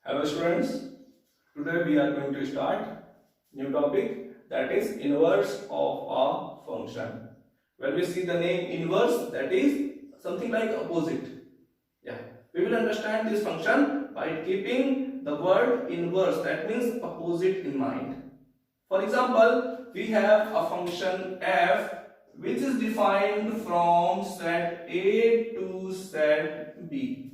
Hello students, today we are going to start new topic, that is inverse of a function. When we see the name inverse, that is something like opposite. We will understand this function by keeping the word inverse, that means opposite, in mind. For example, we have a function f which is defined from set A to set B.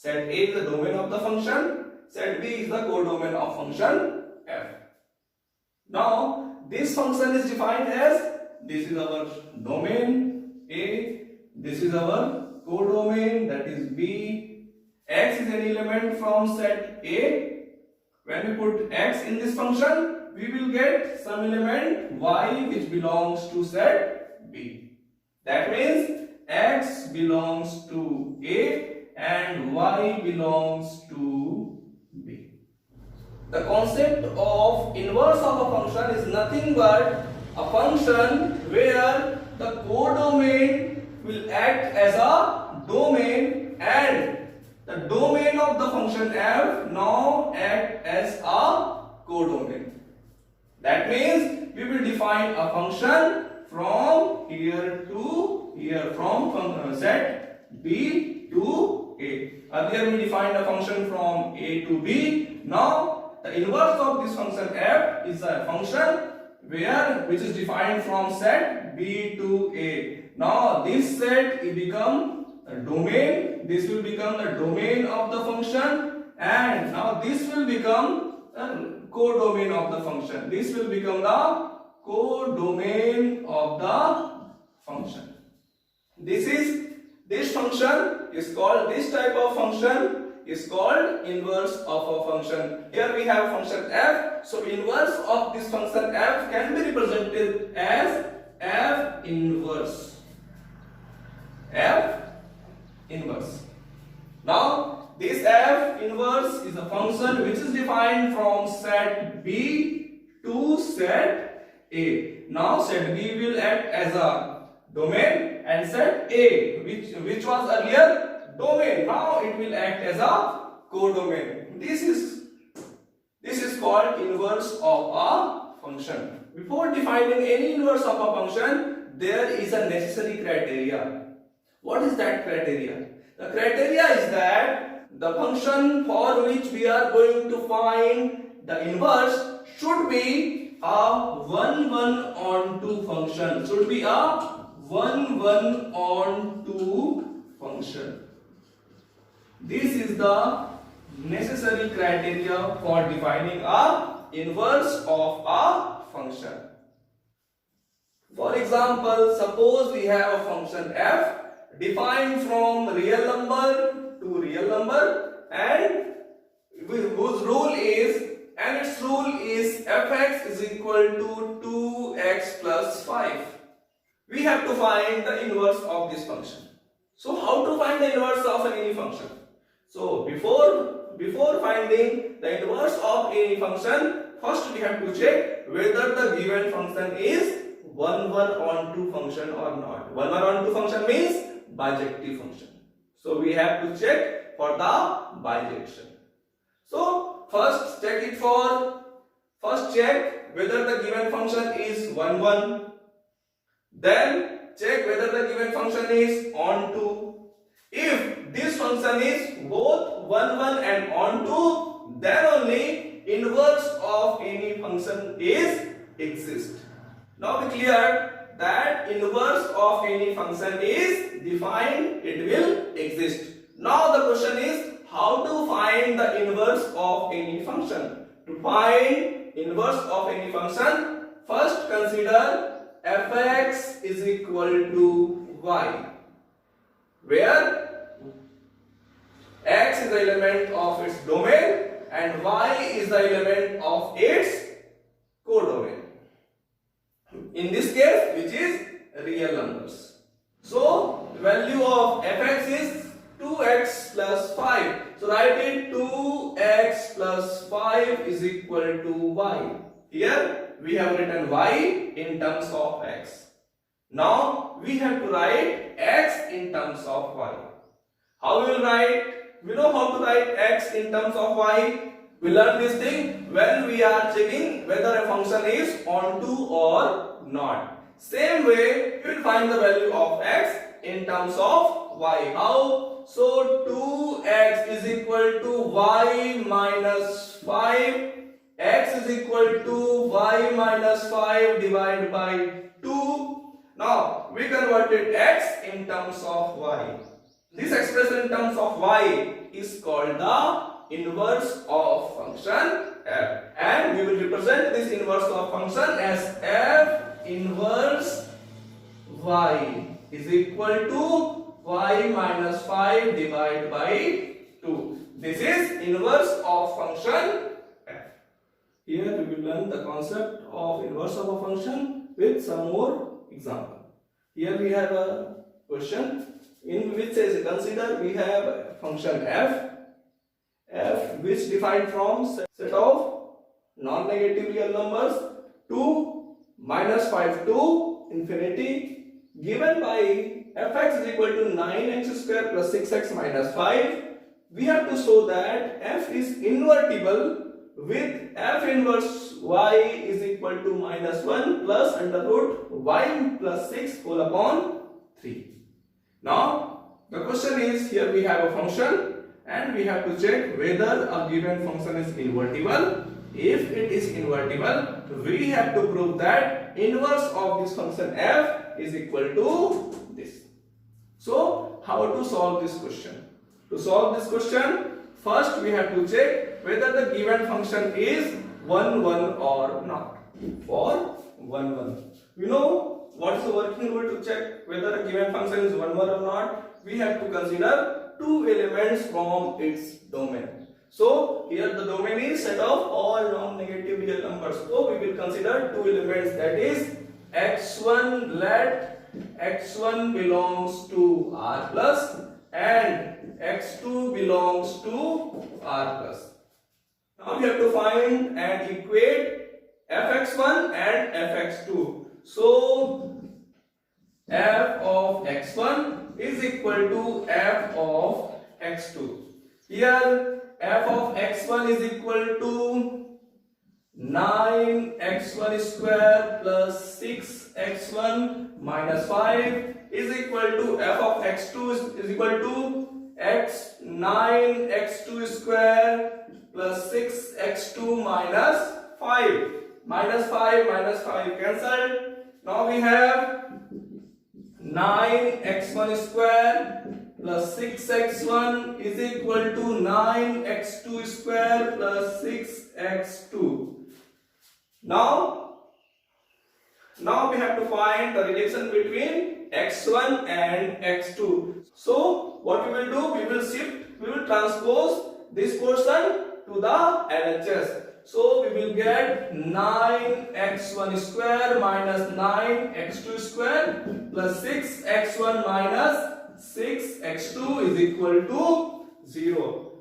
Set A is the domain of the function, set B is the codomain of function f. Now, this function is defined as, this is our domain A, this is our codomain, that is B. X is an element from set A. When we put x in this function, we will get some element y which belongs to set B. That means x belongs to A and y belongs to B. The concept of inverse of a function is nothing but a function where the codomain will act as a domain and the domain of the function f now act as a codomain. That means we will define a function from here to here, from set B to A. Earlier we defined a function from A to B. Now the inverse of this function f is a function which is defined from set B to A. Now this set will become a domain. This will become the domain of the function, and now this will become a codomain of the function. This will become the codomain of the function. This function is called, this type of function is called inverse of a function. Here we have function f, so inverse of this function f can be represented as f inverse. F inverse. Now this f inverse is a function which is defined from set B to set A. Now set B will act as a domain and set A, which was earlier domain, now it will act as a codomain. This is called inverse of a function. Before defining any inverse of a function, there is a necessary criteria. What is that criteria? The criteria is that the function for which we are going to find the inverse should be a 1-1 on 2 function. Should be a 1-1 on 2 function. This is the necessary criteria for defining a inverse of a function. For example, suppose we have a function f defined from real number to real number and whose rule is, and its rule is fx is equal to 2x plus 5. We have to find the inverse of this function. So how to find the inverse of any function? So before finding the inverse of any function, first we have to check whether the given function is 1-1 on 2 function or not. 1-1 on 2 function means bijective function. So we have to check for the bijection. So first check whether the given function is 1-1. Then check whether the given function is on 2. If this function is both 1-1 and on 2, then only inverse of any function is exist. Now we cleared that inverse of any function is defined, it will exist. Now the question is how to find the inverse of any function. To find inverse of any function, first consider fx is equal to y, where x is the element of its domain and y is the element of its codomain. In this case, which is real numbers. So the value of fx is 2x plus 5. So write it 2x plus 5 is equal to y. Here we have written y in terms of x. Now we have to write x in terms of y. How we will write We know how to write x in terms of y. We learn this thing when we are checking whether a function is onto or not. Same way, you will find the value of x in terms of y. How? So 2x is equal to y minus 5. X is equal to y minus 5 divided by 2. Now we converted x in terms of y. This expression in terms of y is called the inverse of function f, and we will represent this inverse of function as f inverse y is equal to y minus 5 divided by 2. This is inverse of function f. Here we will learn the concept of inverse of a function with some more example. Here we have a question in which says consider we have a function f which defined from set of non-negative real numbers 2 minus 5 to infinity, given by fx is equal to 9x square plus 6x minus 5. We have to show that f is invertible with f inverse y is equal to minus 1 plus under root y plus 6 whole upon 3. Now the question is, here we have a function and we have to check whether a given function is invertible. If it is invertible, we have to prove that inverse of this function f is equal to this. So how to solve this question? To solve this question, first we have to check whether the given function is 1 1 or not. For 1 1, we know what is the working rule to check whether a given function is 1 1 or not. We have to consider two elements from its domain. So here the domain is set of all non-negative real numbers. So we will consider two elements, that is x1, let x1 belongs to R plus and x2 belongs to R plus. Now we have to find and equate fx1 and fx2. So f of x1 is equal to f of x2. Here f of x1 is equal to 9x1 square plus 6x1 minus 5 is equal to f of x2 is equal to 9x2 square plus 6x2 minus 5. Minus 5 cancelled. Now we have 9x1 square plus 6x1 is equal to 9x2 square plus 6x2. Now we have to find the relation between x1 and x2. So what we will do, we will transpose this portion to the LHS. So we will get 9x1 square minus 9x2 square plus 6x1 minus 6x2 is equal to 0.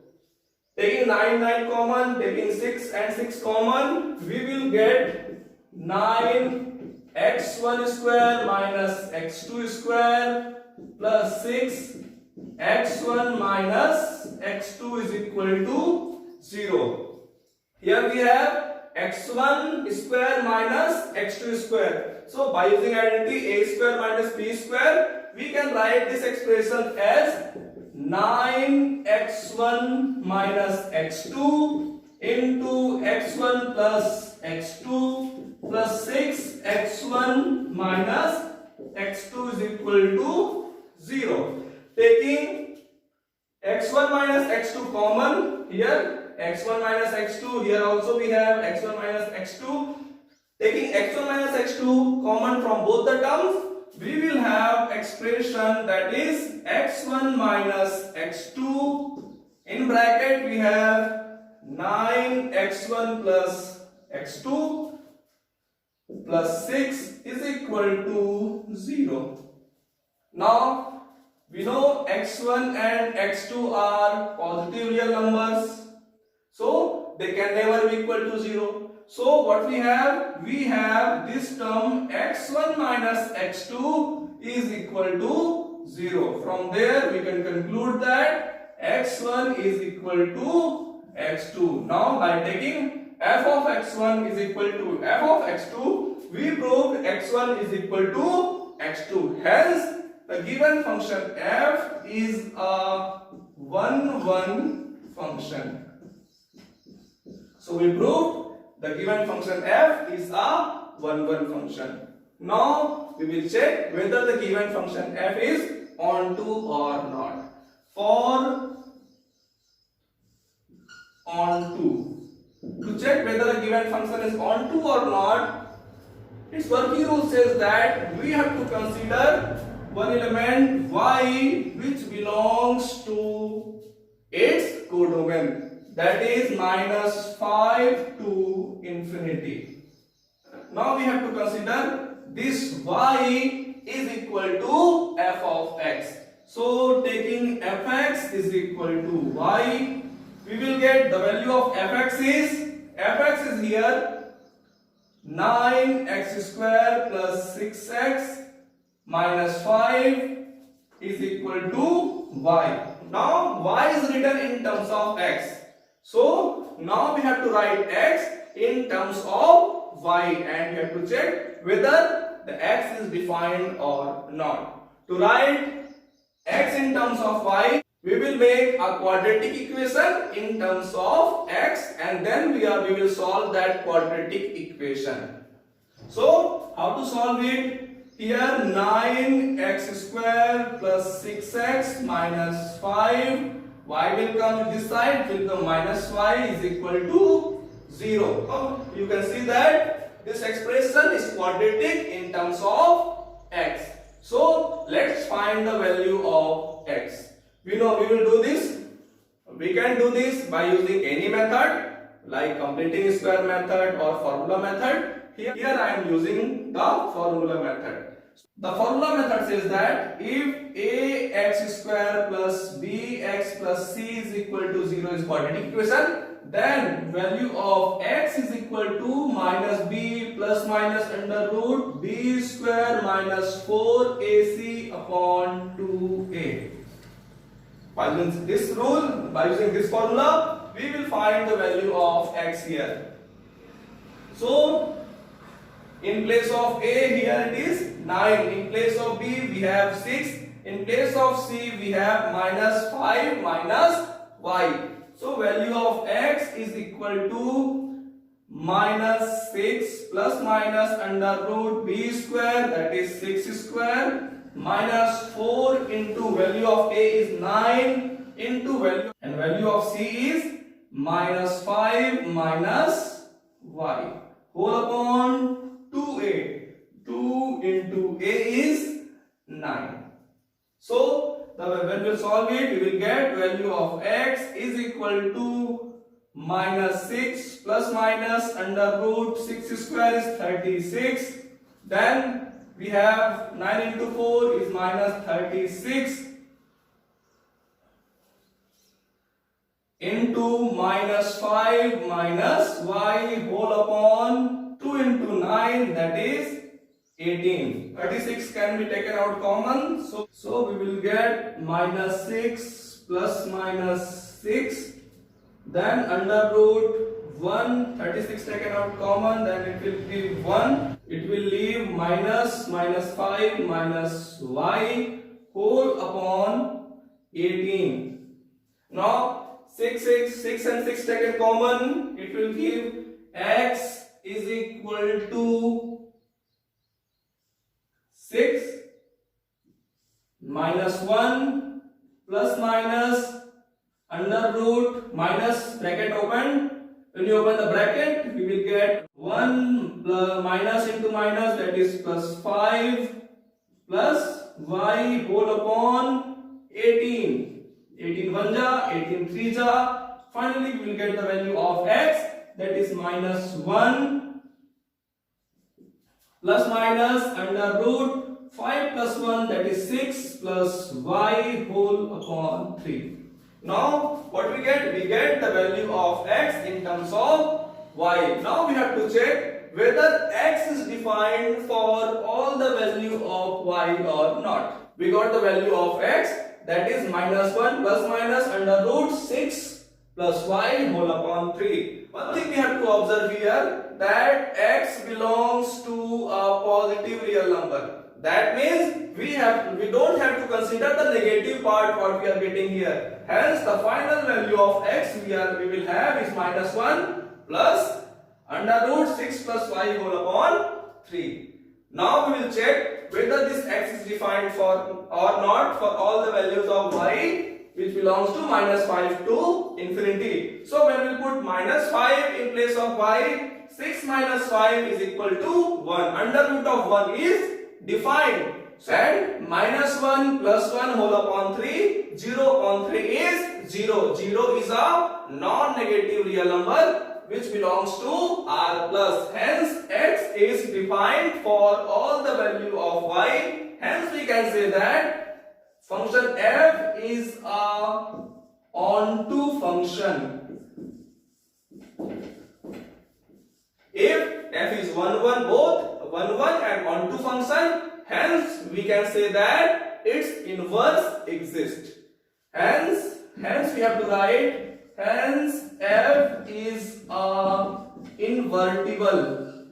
Taking 9 common, taking 6 and 6 common, we will get 9x1 square minus x2 square plus 6x1 minus x2 is equal to 0. Here we have x1 square minus x2 square. So by using identity a square minus b square, we can write this expression as 9x1 minus x2 into x1 plus x2 plus 6x1 minus x2 is equal to 0. Taking x1 minus x2 common, here x1 minus x2, here also we have x1 minus x2. Taking x1 minus x2 common from both the terms, we will have expression that is x1 minus x2. In bracket we have 9x1 plus x2 plus 6 is equal to 0. Now we know x1 and x2 are positive real numbers, so they can never be equal to 0. So what we have this term x1 minus x2 is equal to 0. From there we can conclude that x1 is equal to x2. Now by taking f of x1 is equal to f of x2, we proved x1 is equal to x2. Hence, the given function f is a 1-1 function. So we proved the given function f is a 1-1 function. Now we will check whether the given function f is onto or not. For onto, to check whether the given function is onto or not, its working rule says that we have to consider one element y which belongs to its codomain, that is -5 to infinity. Now we have to consider this y is equal to f of x. So taking fx is equal to y, we will get the value of fx is here 9x square plus 6x minus 5 is equal to y. Now y is written in terms of x. So now we have to write x in terms of y and we have to check whether the x is defined or not. To write x in terms of y, we will make a quadratic equation in terms of x and then we will solve that quadratic equation. So how to solve it? Here 9x square plus 6x minus 5, y will come this side, will come minus y is equal to 0. You can see that this expression is quadratic in terms of x. So let's find the value of x. We know we will do this. We can do this by using any method like completing square method or formula method. Here I am using the formula method. The formula method says that if ax square plus bx plus c is equal to 0 is quadratic equation, then value of x is equal to minus b plus minus under root b square minus 4ac upon 2a. By using this rule, by using this formula, we will find the value of x here. So in place of a here it is 9, in place of b we have 6, in place of c we have minus 5 minus y. So value of x is equal to minus 6 plus minus under root b square, that is 6 square, minus 4 into value of a is 9 into value, and value of c is minus 5 minus y whole upon 2a. 2 into a is 9. So when we solve it, we will get value of x is equal to minus 6 plus minus under root 6 square is 36. Then we have 9 into 4 is minus 36 into minus 5 minus y whole upon 2 into 9, that is 18. 36 can be taken out common. So we will get minus 6 plus minus 6. Then under root 1, 36 taken out common, then it will give 1. It will leave minus 5 minus y whole upon 18. Now 6 and 6 taken common, it will give x is equal to 6 minus 1 plus minus under root minus bracket open. When you open the bracket, we will get 1 plus minus into minus, that is plus 5 plus y whole upon 18. 18 1 ja, 18 3 ja. Finally, we will get the value of x, that is minus 1 plus minus under root 5 plus 1, that is 6 plus y whole upon 3. Now what we get? We get the value of x in terms of y. Now we have to check whether x is defined for all the value of y or not. We got the value of x. that is minus 1 plus minus under root 6 plus y whole upon 3. One thing we have to observe here, that x belongs to a positive real number. That means we don't have to consider the negative part what we are getting here. Hence the final value of x we will have is minus 1 plus under root 6 plus y whole upon 3. Now we will check whether this x is defined for or not for all the values of y which belongs to minus 5 to infinity. So when we put minus 5 in place of y, 6 minus 5 is equal to 1. Under root of 1 is defined. And minus 1 plus 1 whole upon 3, 0 upon 3 is 0. 0 is a non-negative real number which belongs to R plus. Hence x is defined for all the value of y. Hence we can say that function f is a onto function. If f is 1 1 both 1 1 and onto function, hence we can say that its inverse exists. Hence we have to write, hence f is a invertible.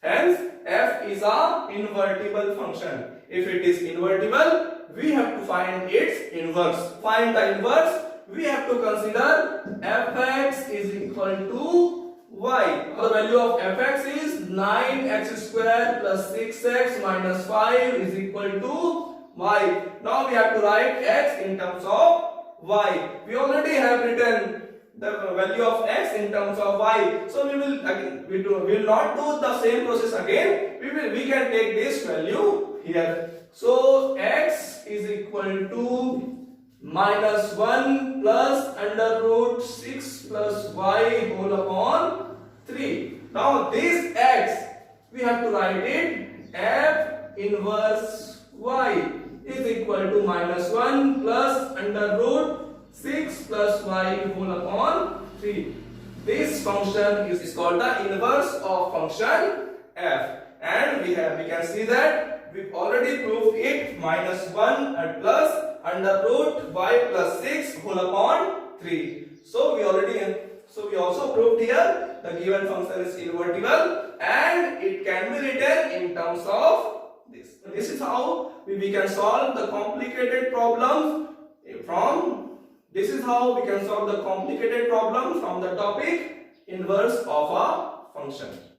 Hence f is a invertible function. If it is invertible, we have to find its inverse. Find the inverse, we have to consider fx is equal to y. The value of fx is 9x square plus 6x minus 5 is equal to y. Now we have to write x in terms of y. We already have written the value of x in terms of y. So we will again we will not do the same process again. We can take this value here. So x is equal to minus 1 plus under root 6 plus y whole upon 3. Now this x we have to write it f inverse y is equal to minus 1 plus under root 6 plus y whole upon 3. This function is called the inverse of function f, and we can see that we already proved it. Minus 1 and plus under root y plus 6 whole upon 3. So we also proved here the given function is invertible and it can be written in terms of this. This is how we can solve the complicated problems from the topic inverse of a function.